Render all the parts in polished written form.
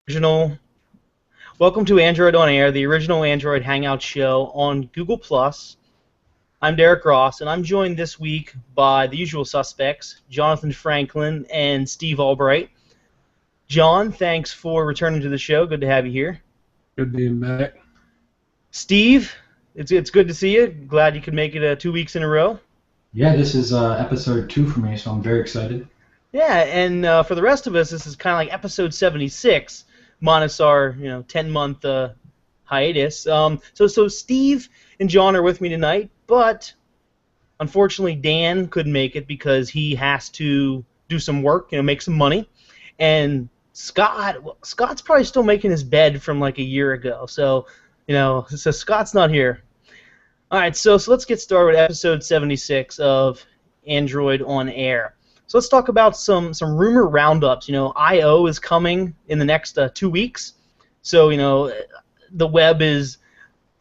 Original. Welcome to Android on Air, the original Android Hangout show on Google Plus. I'm Derek Ross, and I'm joined this week by the usual suspects, Jonathan Franklin and Steve Albright. John, thanks for returning to the show. Good to have you here. Good being back. Steve, it's good to see you. Glad you could make it 2 weeks in a row. Yeah, this is episode 2 for me, so I'm very excited. Yeah, and for the rest of us, this is kind of like episode 76, minus our 10-month hiatus. So Steve and John are with me tonight, but unfortunately Dan couldn't make it because he has to do some work, make some money, and Scott's probably still making his bed from like a year ago. So Scott's not here. All right, so let's get started with episode 76 of Android on Air. So let's talk about some rumor roundups. I/O is coming in the next 2 weeks. So, the web is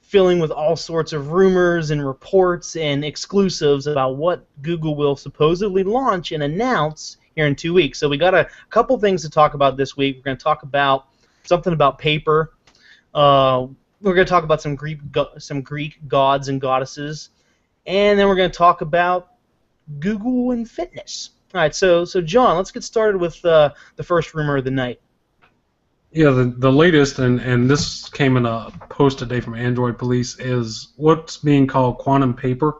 filling with all sorts of rumors and reports and exclusives about what Google will supposedly launch and announce here in 2 weeks. So we got a couple things to talk about this week. We're going to talk about something about paper. We're going to talk about some Greek gods and goddesses. And then we're going to talk about Google and fitness. All right, so John, let's get started with the first rumor of the night. Yeah, the latest, and this came in a post today from Android Police, is what's being called quantum paper.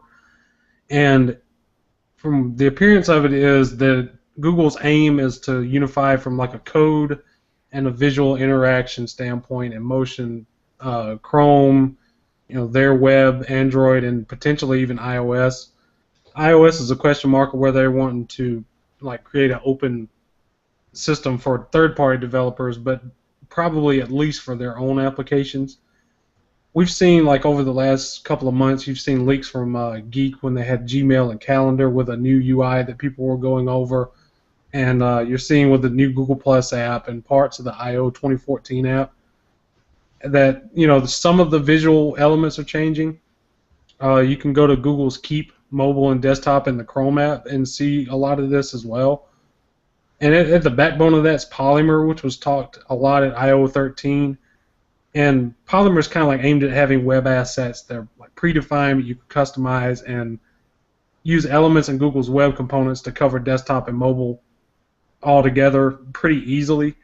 And from the appearance of it is that Google's aim is to unify from like a code and a visual interaction standpoint and motion, Chrome, their web, Android, and potentially even iOS. iOS is a question mark of whether they're wanting to create an open system for third-party developers, but probably at least for their own applications. We've seen over the last couple of months, you've seen leaks from Geek when they had Gmail and Calendar with a new UI that people were going over, and you're seeing with the new Google Plus app and parts of the I/O 2014 app that some of the visual elements are changing. You can go to Google's Keep mobile and desktop in the Chrome app and see a lot of this as well. And at the backbone of that's Polymer, which was talked a lot at I/O 13. And Polymer is kind of aimed at having web assets that are predefined, you can customize and use elements in Google's web components to cover desktop and mobile all together pretty easily.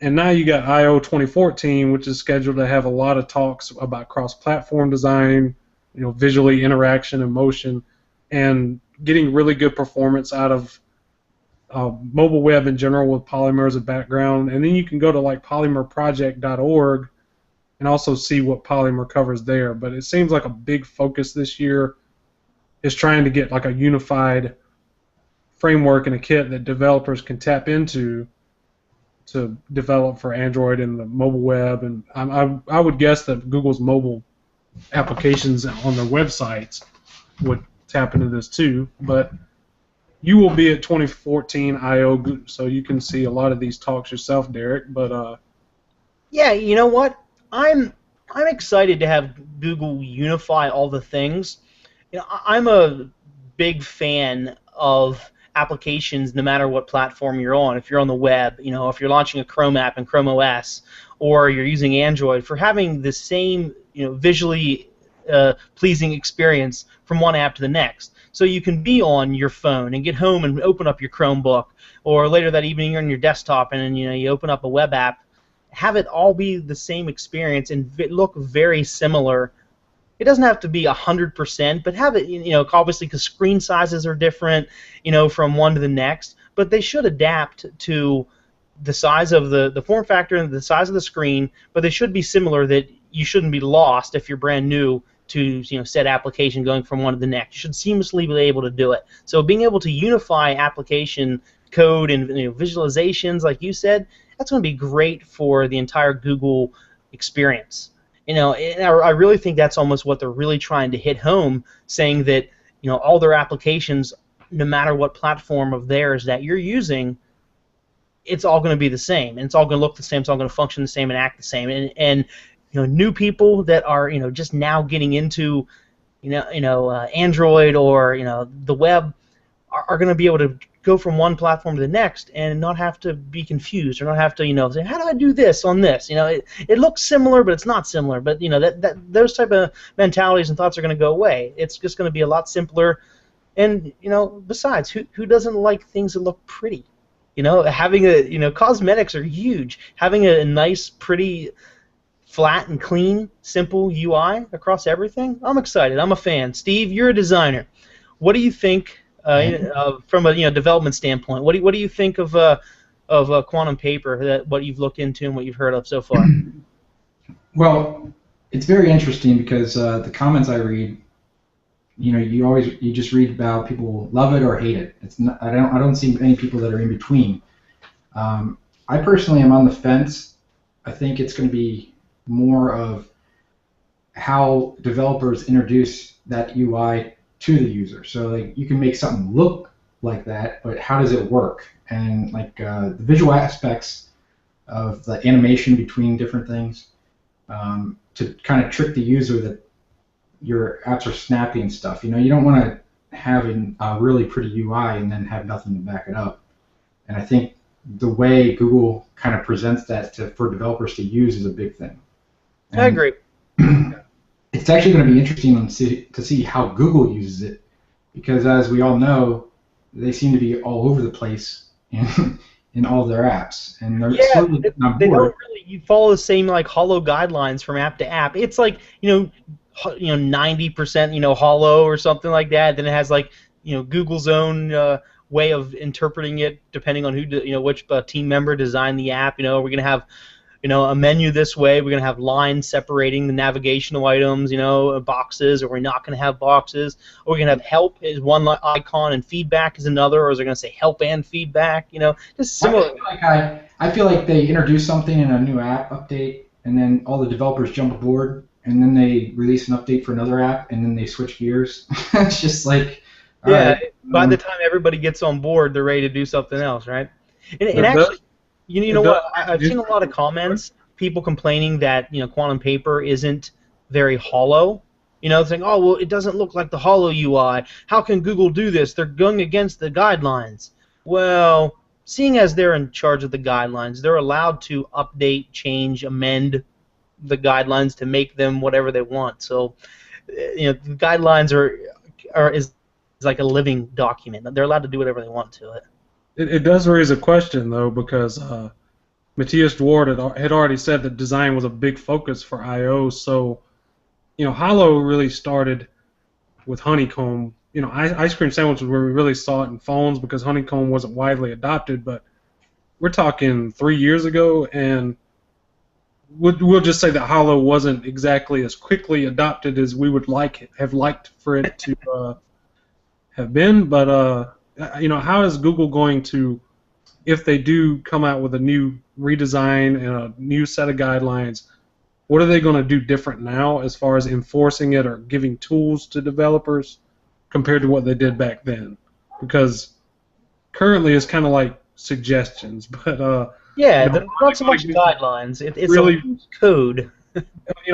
And now you got I/O 2014, which is scheduled to have a lot of talks about cross-platform design, visually interaction and motion, and getting really good performance out of mobile web in general with Polymer as a background. And then you can go to polymerproject.org and also see what Polymer covers there. But it seems like a big focus this year is trying to get a unified framework and a kit that developers can tap into to develop for Android and the mobile web. And I would guess that Google's mobile applications on their websites would tap into this too, but you will be at 2014 I/O, so you can see a lot of these talks yourself, Derek. But yeah, you know what? I'm excited to have Google unify all the things. I'm a big fan of applications no matter what platform you're on. If you're on the web, if you're launching a Chrome app in Chrome OS, or you're using Android, for having the same visually pleasing experience from one app to the next. So you can be on your phone and get home and open up your Chromebook, or later that evening you're on your desktop and then you open up a web app. Have it all be the same experience and look very similar. It doesn't have to be 100%, but have it, obviously because screen sizes are different, from one to the next, but they should adapt to the size of the form factor and the size of the screen, but they should be similar that you shouldn't be lost if you're brand new to said application going from one to the next. You should seamlessly be able to do it. So being able to unify application code and visualizations, like you said, that's going to be great for the entire Google experience. And I really think that's almost what they're really trying to hit home, saying that all their applications, no matter what platform of theirs that you're using, it's all going to be the same, and it's all going to look the same, it's all going to function the same and act the same. And new people that are just now getting into Android or the web are going to be able to go from one platform to the next and not have to be confused or not have to, say, how do I do this on this? It looks similar, but it's not similar. But that those type of mentalities and thoughts are going to go away. It's just going to be a lot simpler. And besides, who doesn't like things that look pretty? Having cosmetics are huge. Having a nice, pretty, flat and clean, simple UI across everything. I'm excited. I'm a fan. Steve, you're a designer. What do you think from a development standpoint? What do you think of Quantum Paper? What you've looked into and what you've heard of so far? Well, it's very interesting because the comments I read, you just read about people love it or hate it. It's not, I don't see any people that are in between. I personally am on the fence. I think it's going to be more of how developers introduce that UI to the user. So like you can make something look like that, but how does it work? And like the visual aspects of the animation between different things to kind of trick the user that your apps are snappy and stuff. You don't want to have a really pretty UI and then have nothing to back it up. And I think the way Google kind of presents that for developers to use is a big thing. And I agree. It's actually going to be interesting to see how Google uses it, because as we all know, they seem to be all over the place in all their apps, and they're slowly getting on board. They don't really. You follow the same like Hollow guidelines from app to app. It's like 90% Hollow or something like that. Then it has like Google's own way of interpreting it, depending on which team member designed the app. We're gonna have a menu this way. We're gonna have lines separating the navigational items, boxes, or we're not gonna have boxes. Or we're gonna have help is one icon and feedback is another, or is it gonna say help and feedback? Just similar. I feel like they introduce something in a new app update, and then all the developers jump aboard, and then they release an update for another app, and then they switch gears. It's just like by the time everybody gets on board, they're ready to do something else, right? And actually. What? I've seen a lot of comments, people complaining that Quantum Paper isn't very hollow. Saying, oh well, it doesn't look like the Hollow UI. How can Google do this? They're going against the guidelines. Well, seeing as they're in charge of the guidelines, they're allowed to update, change, amend the guidelines to make them whatever they want. So, the guidelines is like a living document. They're allowed to do whatever they want to it. It does raise a question, though, because Matthias Dward had already said that design was a big focus for I/O. So, Hollow really started with Honeycomb. Ice cream sandwiches where we really saw it in phones because Honeycomb wasn't widely adopted. But we're talking 3 years ago, and we'll just say that Hollow wasn't exactly as quickly adopted as we would have liked for it to have been. But how is Google going to, if they do come out with a new redesign and a new set of guidelines, what are they going to do different now as far as enforcing it or giving tools to developers compared to what they did back then? Because currently it's kind of like suggestions, but they're not so much guidelines. It's really code.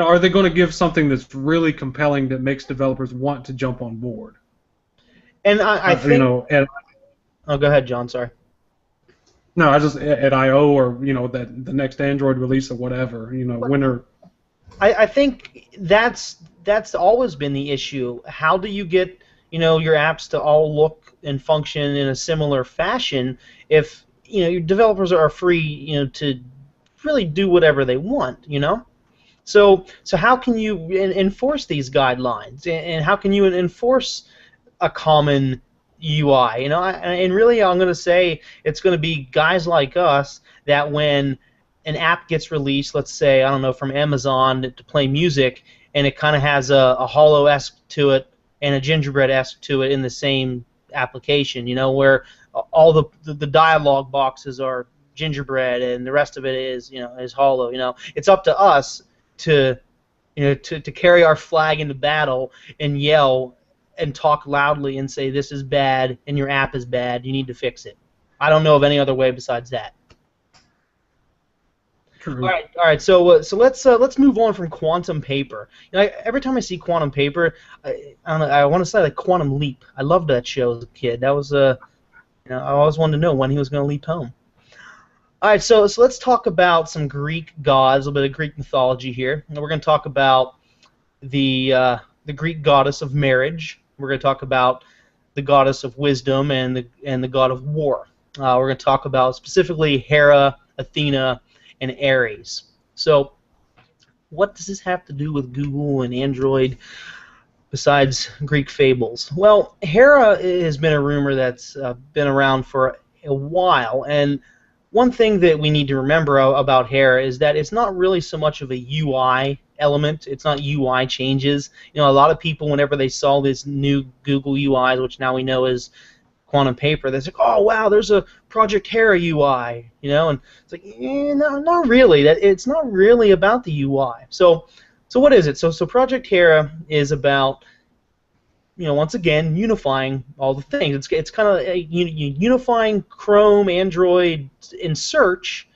Are they going to give something that's really compelling that makes developers want to jump on board? And I think. Oh, go ahead, John. Sorry. No, I just at I/O or that the next Android release or whatever. Winter. I think that's always been the issue. How do you get your apps to all look and function in a similar fashion if your developers are free to really do whatever they want? So how can you enforce these guidelines and how can you enforce a common UI? And really I'm going to say it's going to be guys like us that when an app gets released, let's say, I don't know, from Amazon to play music, and it kind of has a Hollow-esque to it and a Gingerbread-esque to it in the same application, where all the dialogue boxes are Gingerbread and the rest of it is Hollow. It's up to us to carry our flag into battle and yell and talk loudly and say this is bad and your app is bad, you need to fix it. I don't know of any other way besides that. True. All right. So let's move on from Quantum Paper. Every time I see Quantum Paper, I want to say like Quantum Leap. I loved that show as a kid. That was I always wanted to know when he was going to leave home. All right, so let's talk about some Greek gods, a little bit of Greek mythology here. And we're going to talk about the Greek goddess of marriage. We're going to talk about the goddess of wisdom and the god of war. We're going to talk about specifically Hera, Athena, and Ares. So, what does this have to do with Google and Android besides Greek fables? Well, Hera has been a rumor that's been around for a while, and one thing that we need to remember about Hera is that it's not really so much of a UI element. It's not UI changes. A lot of people, whenever they saw this new Google UIs, which now we know is Quantum Paper, they're like, oh wow, there's a Project Hera UI, and it's like, no, not really. It's not really about the UI. So what is it? So Project Hera is about, once again, unifying all the things. It's kind of unifying Chrome, Android, and search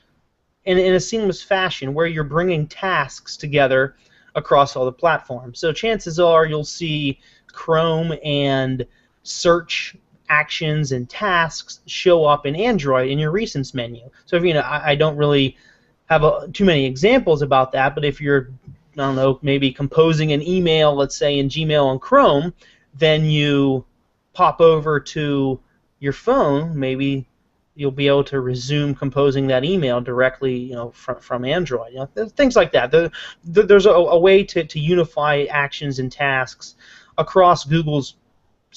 in a seamless fashion where you're bringing tasks together across all the platforms. So chances are you'll see Chrome and search actions and tasks show up in Android in your recents menu. So if I don't really have too many examples about that, but if you're, I don't know, maybe composing an email, let's say in Gmail on Chrome, then you pop over to your phone, maybe you'll be able to resume composing that email directly, from Android. Things like that. There's a way to unify actions and tasks across Google's,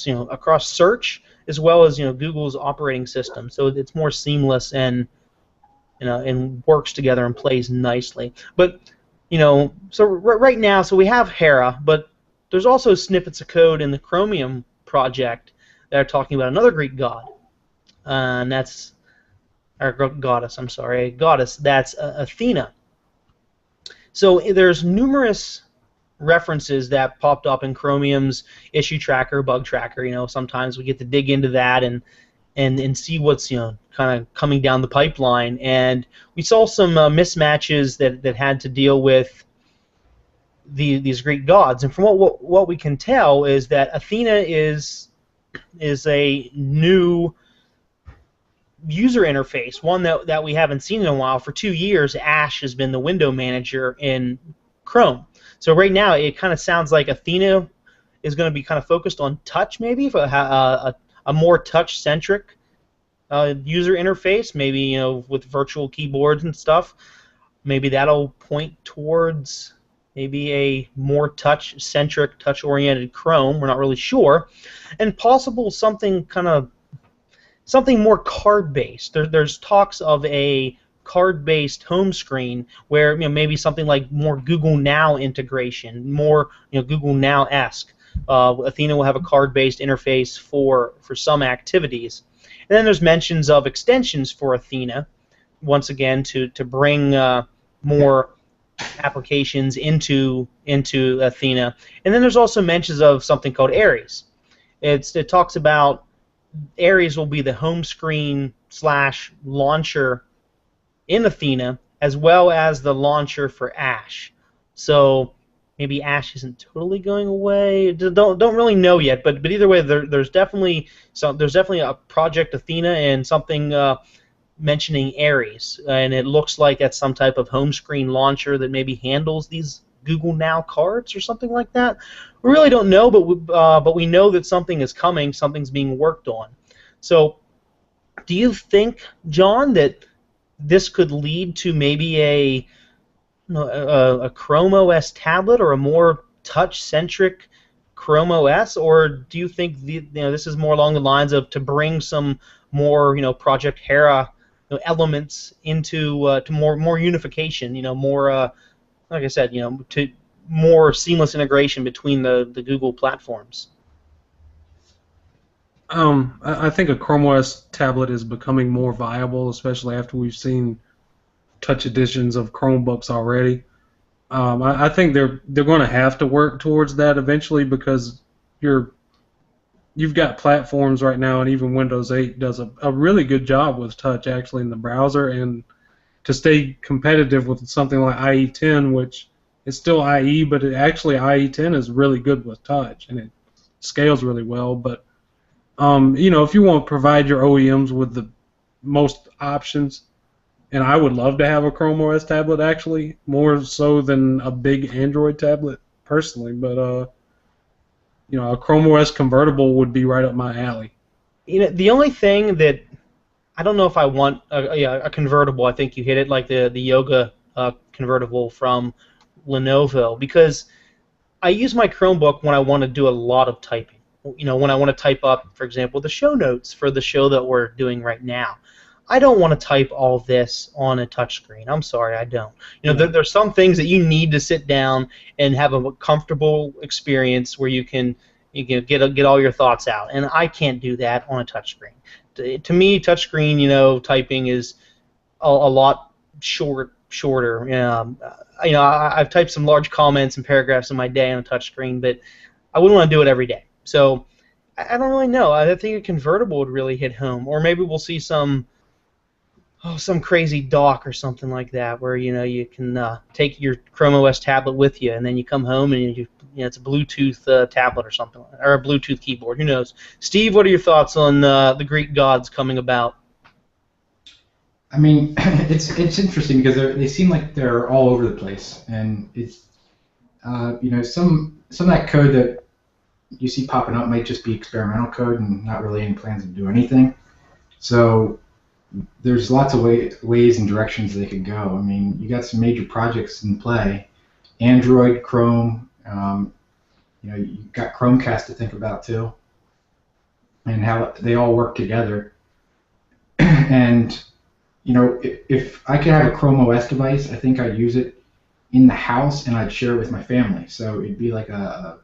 across search as well as Google's operating system. So it's more seamless and and works together and plays nicely. But so right now, so we have Hera, but there's also snippets of code in the Chromium project that are talking about another Greek god, and that's or goddess. I'm sorry, a goddess. That's Athena. So there's numerous references that popped up in Chromium's issue tracker, bug tracker. Sometimes we get to dig into that and see what's kind of coming down the pipeline. And we saw some mismatches that had to deal with these Greek gods. And from what we can tell is that Athena is a new user interface, one that we haven't seen in a while. For 2 years, Ash has been the window manager in Chrome. So right now, it kind of sounds like Athena is going to be kind of focused on touch, maybe, for a more touch-centric user interface, maybe with virtual keyboards and stuff. Maybe that'll point towards maybe a more touch-centric, touch-oriented Chrome. We're not really sure, and possible something more card-based. There's talks of a card-based home screen where maybe something like more Google Now integration, more Google Now-esque. Athena will have a card-based interface for some activities. And then there's mentions of extensions for Athena, once again to bring more applications into Athena. And then there's also mentions of something called Ares. It talks about Ares will be the home screen / launcher in Athena, as well as the launcher for Ash. So maybe Ash isn't totally going away. Don't really know yet, but either way, there's definitely a Project Athena and something mentioning Ares, and it looks like that's some type of home screen launcher that maybe handles these Google Now cards or something like that. We really don't know, but we know that something is coming, something's being worked on. So, do you think, John, that this could lead to maybe a Chrome OS tablet or a more touch-centric Chrome OS, or do you think this is more along the lines of to bring some more Project Hera elements into to more unification, more like I said, to more seamless integration between the Google platforms? I think a Chrome OS tablet is becoming more viable, especially after we've seen touch editions of Chromebooks already. I think they're going to have to work towards that eventually, because you've got platforms right now, and even Windows 8 does a really good job with touch actually in the browser, and to stay competitive with something like IE10, which is still IE, but actually IE10 is really good with touch, and it scales really well. But If you want to provide your OEMs with the most options, and I would love to have a Chrome OS tablet actually, more so than a big Android tablet personally. But a Chrome OS convertible would be right up my alley. The only thing that I don't know if I want a convertible. I think you hit it, like the Yoga convertible from Lenovo, because I use my Chromebook when I want to do a lot of typing. When I want to type up, for example, the show notes for the show that we're doing right now. I don't want to type all this on a touchscreen. I'm sorry, I don't. There's some things that you need to sit down and have a comfortable experience where you can get all your thoughts out, and I can't do that on a touchscreen. To me, touchscreen, typing is a lot shorter. I've typed some large comments and paragraphs in my day on a touchscreen, but I wouldn't want to do it every day. So I don't really know. I think a convertible would really hit home, or maybe we'll see some crazy dock or something like that, where you can take your Chrome OS tablet with you, and then you come home and it's a Bluetooth tablet or something, or a Bluetooth keyboard. Who knows? Steve, what are your thoughts on the Greek gods coming about? I mean, it's interesting because they seem like they're all over the place, and it's some of that code that you see popping up might just be experimental code and not really any plans to do anything. So there's lots of ways and directions they could go. I mean, you got some major projects in play: Android, Chrome. You've got Chromecast to think about too, and how they all work together. And if I could have a Chrome OS device, I think I'd use it in the house and I'd share it with my family. So it'd be like a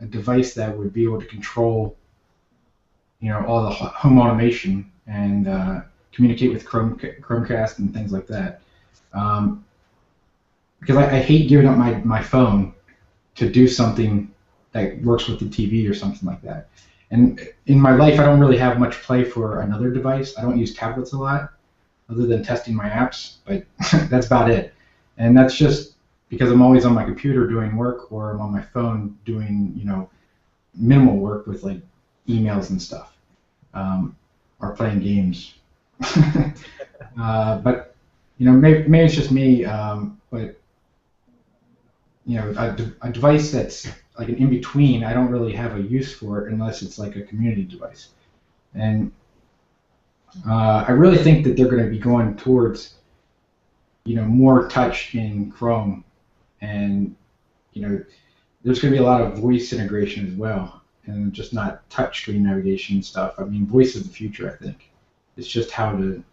device that would be able to control, all the home automation and communicate with Chromecast and things like that. Because I hate giving up my phone to do something that works with the TV or something like that. And in my life, I don't really have much play for another device. I don't use tablets a lot, other than testing my apps, but that's about it. And that's just because I'm always on my computer doing work, or I'm on my phone doing, minimal work with like emails and stuff, or playing games. But maybe it's just me. But a device that's like an in between, I don't really have a use for it unless it's like a community device. And I really think that they're going to be going towards, more touch in Chrome, and there's going to be a lot of voice integration as well, and just not touchscreen navigation stuff. I mean, voice is the future. I think it's just how to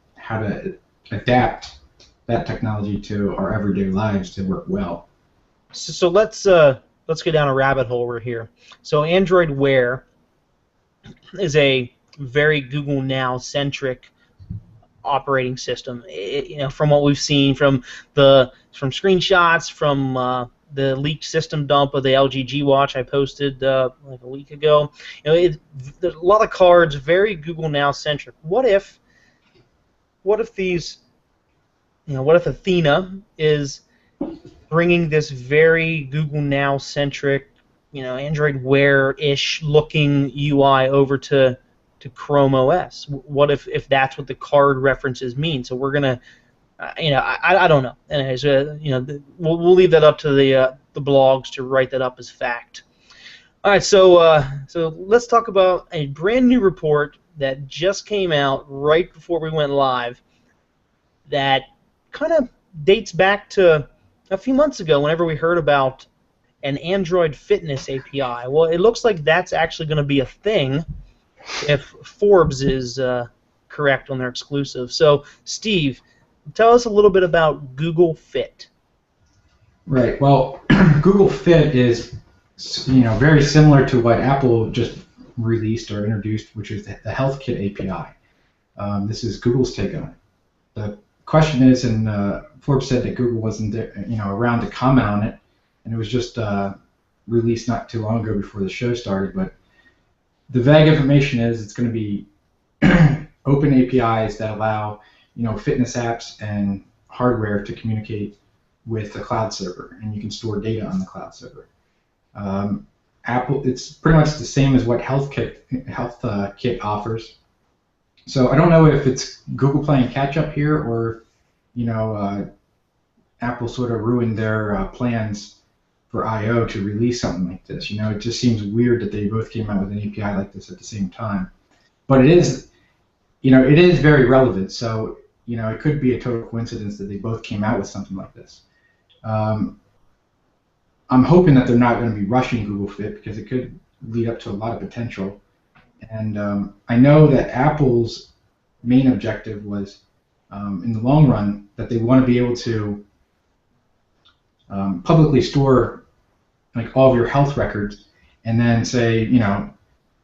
adapt that technology to our everyday lives to work well. So let's go down a rabbit hole over here. So Android Wear is a very Google Now centric operating system. From what we've seen from screenshots from the leaked system dump of the LG G Watch I posted like a week ago, there's a lot of cards very Google Now centric. What if Athena is bringing this very Google Now centric, Android Wear-ish looking UI over to Chrome OS? What if that's what the card references mean? So we're gonna, I don't know. Anyways, we'll leave that up to the blogs to write that up as fact. All right, so let's talk about a brand new report that just came out right before we went live. That kind of dates back to a few months ago, whenever we heard about an Android Fitness API. Well, it looks like that's actually going to be a thing if Forbes is correct on their exclusive. So, Steve, tell us a little bit about Google Fit. Right. Well, Google Fit is, very similar to what Apple just released or introduced, which is the HealthKit API. This is Google's take on it. The question is, and Forbes said that Google wasn't there, around to comment on it, and it was just released not too long ago before the show started. But the vague information is it's going to be open APIs that allow fitness apps and hardware to communicate with a cloud server, and you can store data on the cloud server. Apple, it's pretty much the same as what Kit offers. So I don't know if it's Google playing catch up here, or Apple sort of ruined their plans for I/O to release something like this. It just seems weird that they both came out with an API like this at the same time. But it is very relevant. So it could be a total coincidence that they both came out with something like this. I'm hoping that they're not going to be rushing Google Fit, because it could lead up to a lot of potential. And I know that Apple's main objective was, in the long run, that they want to be able to publicly store like all of your health records, and then say,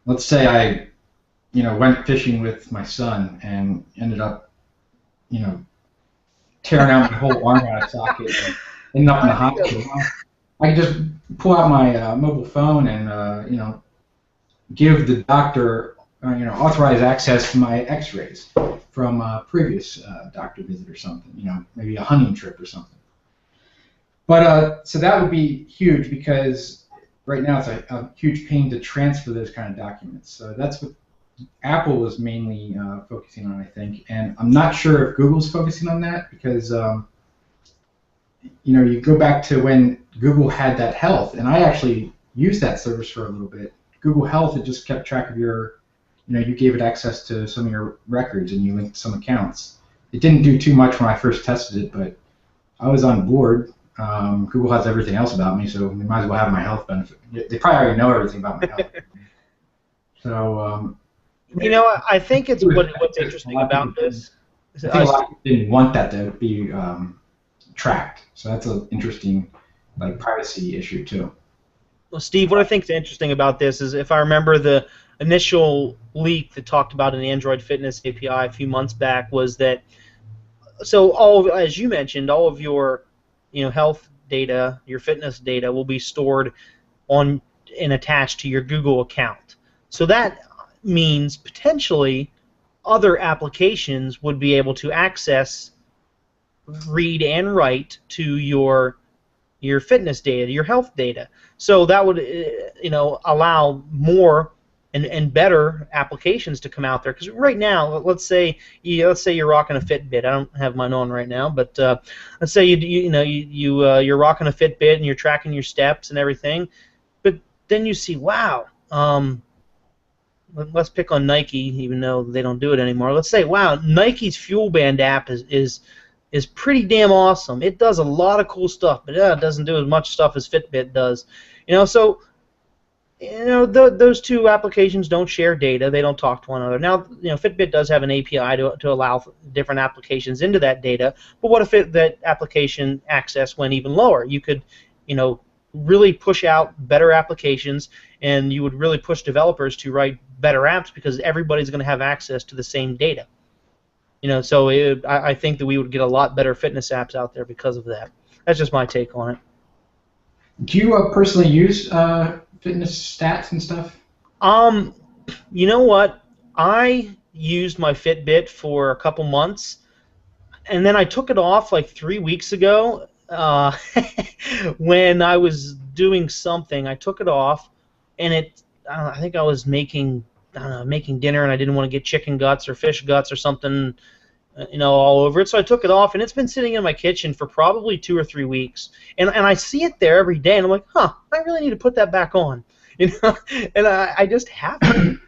let's say I, went fishing with my son and ended up, tearing out my whole arm out of socket and ended up in the hospital. I can just pull out my mobile phone and give the doctor authorized access to my X-rays from a previous doctor visit or something. Maybe a hunting trip or something. But so that would be huge, because right now it's a huge pain to transfer those kind of documents. So that's what Apple was mainly focusing on, I think. And I'm not sure if Google's focusing on that, because you go back to when Google had that Health, and I actually used that service for a little bit. Google Health, it just kept track of your, you gave it access to some of your records and you linked some accounts. It didn't do too much when I first tested it, but I was on board. Google has everything else about me, so they might as well have my health benefit. They probably already know everything about my health. So, I think it's what's interesting about this. I think a lot of people didn't want that to be tracked, so that's an interesting privacy issue too. Well, Steve, what I think is interesting about this is, if I remember the initial leak that talked about an Android Fitness API a few months back, was that, so as you mentioned, all of your health data, your fitness data will be stored on and attached to your Google account. So that means potentially other applications would be able to access, read and write to your fitness data, your health data. So that would allow more and better applications to come out there. Because right now, let's say you're rocking a Fitbit. I don't have mine on right now, but let's say you're rocking a Fitbit and you're tracking your steps and everything. But then you see, wow, let's pick on Nike, even though they don't do it anymore. Let's say, wow, Nike's Fuel Band app is pretty damn awesome. It does a lot of cool stuff, but it doesn't do as much stuff as Fitbit does. So those two applications don't share data. They don't talk to one another. Now, Fitbit does have an API to allow different applications into that data, but what if that application access went even lower? You could, really push out better applications, and you would really push developers to write better apps, because everybody's going to have access to the same data. So I think that we would get a lot better fitness apps out there because of that. That's just my take on it. Do you personally use fitness stats and stuff? You know what? I used my Fitbit for a couple months, and then I took it off like 3 weeks ago. When I was doing something, I took it off, and I think I was making dinner, and I didn't want to get chicken guts or fish guts or something, all over it. So I took it off, and it's been sitting in my kitchen for probably 2 or 3 weeks. And I see it there every day, and I'm like, I really need to put that back on. And I just haven't.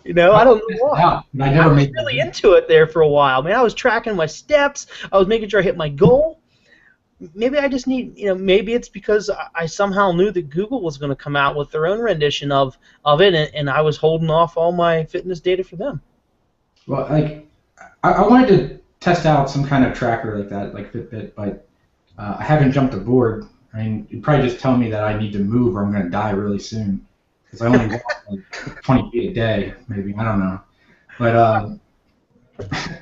I don't know why. I was really into it there for a while. I was tracking my steps. I was making sure I hit my goal. Maybe I just need, maybe it's because I somehow knew that Google was going to come out with their own rendition of it, and I was holding off all my fitness data for them. Well, I wanted to test out some kind of tracker like that, like Fitbit, but I haven't jumped aboard. It'd probably just tell me that I need to move or I'm going to die really soon, because I only walk 20 feet a day, maybe. I don't know. But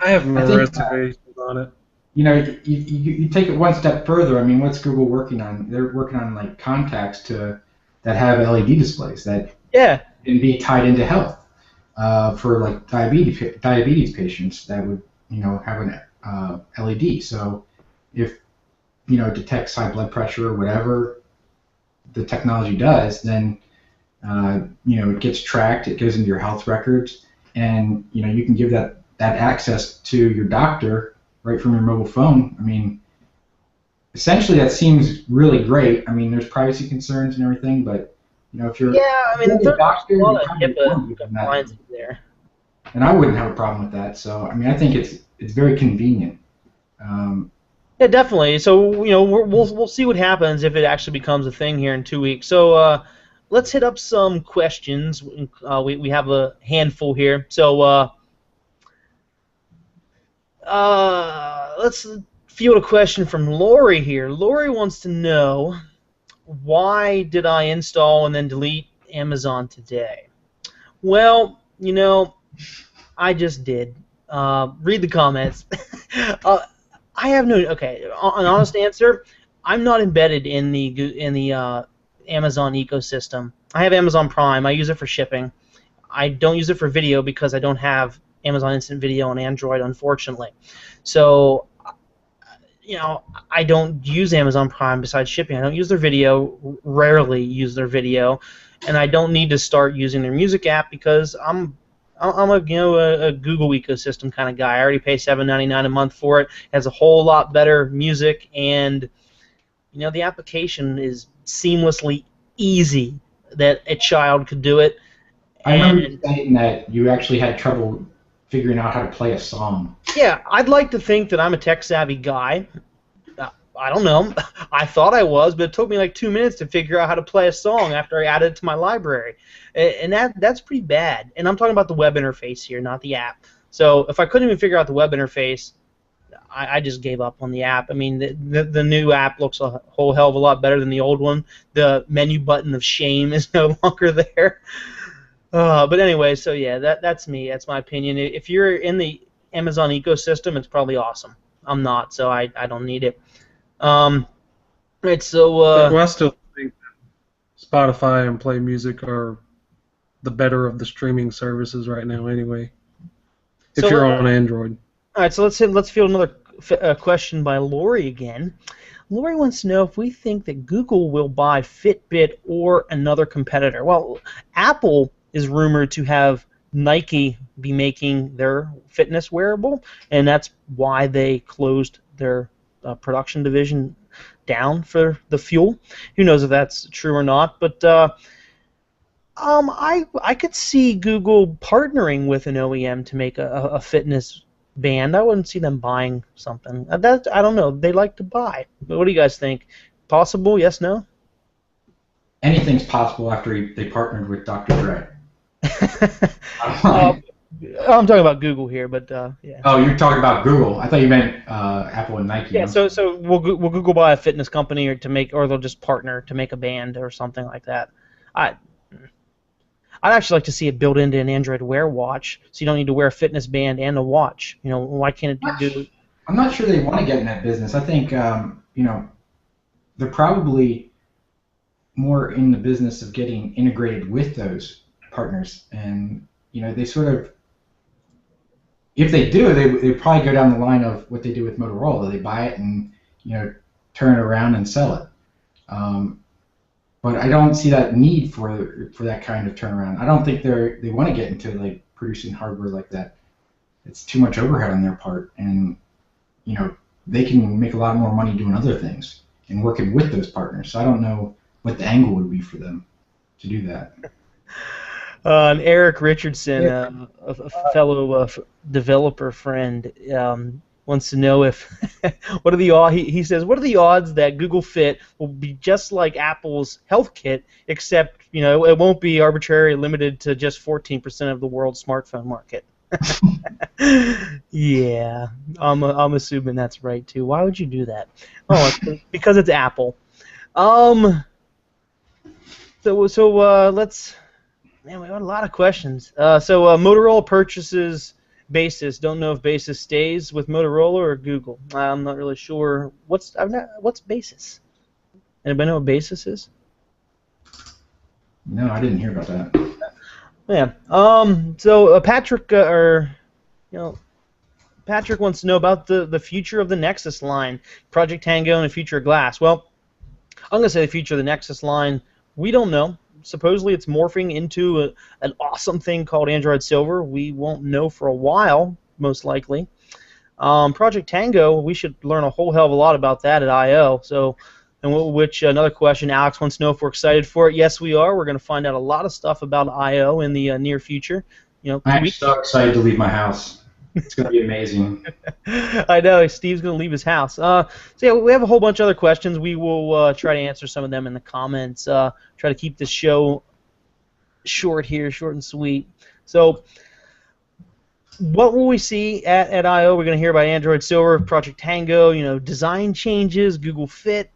I have no reservations on it. You take it one step further. What's Google working on? They're working on contacts that have LED displays that can be tied into health for diabetes patients that would have an LED. So if it detects high blood pressure or whatever the technology does, then It gets tracked. It goes into your health records, and you can give that access to your doctor right from your mobile phone. I mean, essentially, that seems really great. I mean, there's privacy concerns and everything, but if you're Yeah, I mean, a there's doctor, a you lot of probably HIPAA want to give them that, compliance there. and I wouldn't have a problem with that. So, I mean, I think it's very convenient. Um, Yeah, definitely. So we'll see what happens if it actually becomes a thing here in 2 weeks. So let's hit up some questions. We have a handful here. So let's field a question from Lori here. Lori wants to know, why did I install and then delete Amazon today? Well, I just did. Read the comments. I have no. Okay, an honest answer. I'm not embedded in the Amazon ecosystem. I have Amazon Prime. I use it for shipping. I don't use it for video because I don't have Amazon Instant Video on Android, unfortunately. So, I don't use Amazon Prime besides shipping. I don't use their video. Rarely use their video, and I don't need to start using their music app because I'm a Google ecosystem kind of guy. I already pay $7.99 a month for it. It has a whole lot better music, and the application is seamlessly easy that a child could do it. I remember you saying that you actually had trouble figuring out how to play a song. Yeah, I'd like to think that I'm a tech-savvy guy. I don't know. I thought I was, but it took me like 2 minutes to figure out how to play a song after I added it to my library. And that's pretty bad. And I'm talking about the web interface here, not the app. So if I couldn't even figure out the web interface, I just gave up on the app. I mean, the new app looks a whole hell of a lot better than the old one. The menu button of shame is no longer there. But anyway, so yeah, that's me. That's my opinion. If you're in the Amazon ecosystem, it's probably awesome. I'm not, so I don't need it. Right, so Well, I still think Spotify and Play Music are the better of the streaming services right now, anyway. If you're on Android. All right, so let's field another question by Lori again. Lori wants to know if we think that Google will buy Fitbit or another competitor. Well, Apple is rumored to have Nike be making their fitness wearable, and that's why they closed their production division down for the fuel. Who knows if that's true or not? But I could see Google partnering with an OEM to make a fitness band. I wouldn't see them buying something. I don't know. They like to buy. But what do you guys think? Possible? Yes? No? Anything's possible after they partnered with Dr. Dre. I'm talking about Google here, but yeah. Oh, you're talking about Google. I thought you meant Apple and Nike. Yeah. So will Google buy a fitness company or they'll just partner to make a band or something like that? I'd actually like to see it built into an Android Wear watch, so you don't need to wear a fitness band and a watch. Why can't it do? I'm not sure they want to get in that business. I think they're probably more in the business of getting integrated with those partners, and they sort of, if they do, they probably go down the line of what they do with Motorola. They buy it and turn it around and sell it. But I don't see that need for that kind of turnaround. I don't think they want to get into like producing hardware like that. It's too much overhead on their part, and they can make a lot more money doing other things and working with those partners. So I don't know what the angle would be for them to do that. And Eric Richardson, a fellow developer friend, wants to know if what are the odds? He says, what are the odds that Google Fit will be just like Apple's Health Kit, except it won't be arbitrarily limited to just 14% of the world's smartphone market. Yeah, I'm assuming that's right too. Why would you do that? Oh, because it's Apple. So let's. Man, we got a lot of questions. So Motorola purchases Basis. Don't know if Basis stays with Motorola or Google. I'm not really sure. What's Basis? Anybody know what Basis is? No, I didn't hear about that. Yeah. So Patrick Patrick wants to know about the future of the Nexus line, Project Tango, and the future of Glass. Well, I'm gonna say the future of the Nexus line. We don't know. supposedly it's morphing into an awesome thing called Android Silver. We won't know for a while, most likely. Project Tango, we should learn a whole hell of a lot about that at I/O. So, which another question, Alex wants to know if we're excited for it. Yes, we are. We're going to find out a lot of stuff about I/O in the near future. I'm so excited to leave my house. It's going to be amazing. I know Steve's going to leave his house. So yeah, we have a whole bunch of other questions. We will try to answer some of them in the comments. Try to keep this show short here, short and sweet. So, what will we see at I/O? We're going to hear about Android Silver, Project Tango, design changes, Google Fit,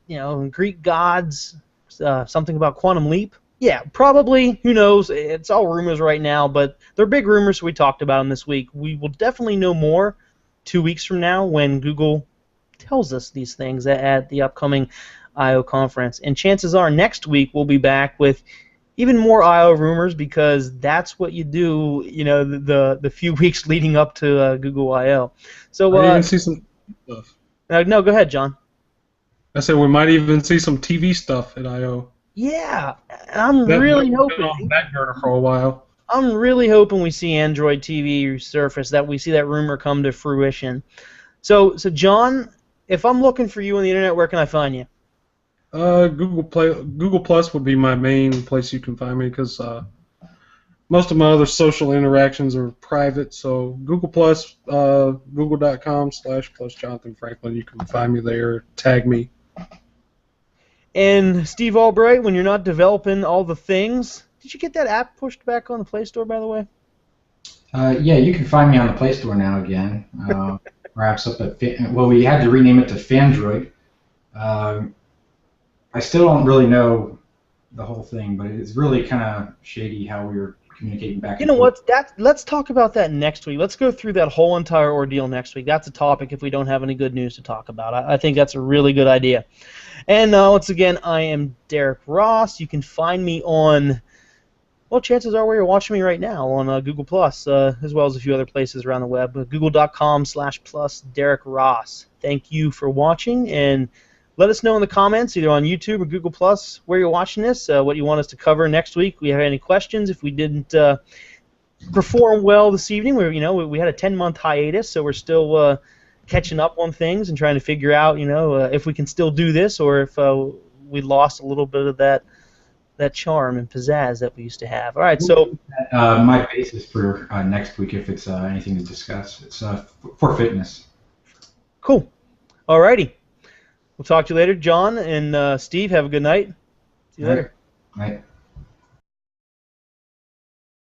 Greek gods, something about Quantum Leap. Yeah, probably. Who knows? It's all rumors right now, but they're big rumors, so we talked about them this week. We will definitely know more 2 weeks from now when Google tells us these things at the upcoming I/O conference. And chances are next week we'll be back with even more I/O rumors because that's what you do, the few weeks leading up to Google I/O. So I even see some stuff. No, go ahead, John. I said we might even see some TV stuff at I/O. Yeah, and I'm really hoping. Been on the back burner for a while. I'm really hoping we see Android TV surface, that we see that rumor come to fruition. So John, if I'm looking for you on the internet, where can I find you? Google Plus would be my main place you can find me because most of my other social interactions are private. So Google Plus, google.com/plus Jonathan Franklin. You can find me there. Tag me. And Steve Albright, when you're not developing all the things, did you get that app pushed back on the Play Store, by the way? Yeah, you can find me on the Play Store now again. Perhaps up at we had to rename it to Fandroid. I still don't really know the whole thing, but it's really kind of shady how we were communicating back. You know what? Let's talk about that next week. Let's go through that whole entire ordeal next week. That's a topic if we don't have any good news to talk about. I think that's a really good idea. And once again, I am Derek Ross. You can find me on, well, chances are where you're watching me right now on Google Plus, as well as a few other places around the web. Google.com/plus Derek Ross. Thank you for watching, and let us know in the comments, either on YouTube or Google Plus, where you're watching this, what you want us to cover next week. If we have any questions, if we didn't perform well this evening, we had a 10-month hiatus, so we're still catching up on things and trying to figure out, if we can still do this or if we lost a little bit of that charm and pizzazz that we used to have. All right, so my basis for next week, if it's anything to discuss, it's for fitness. Cool. All righty. We'll talk to you later, John and Steve. Have a good night. See you later. All right.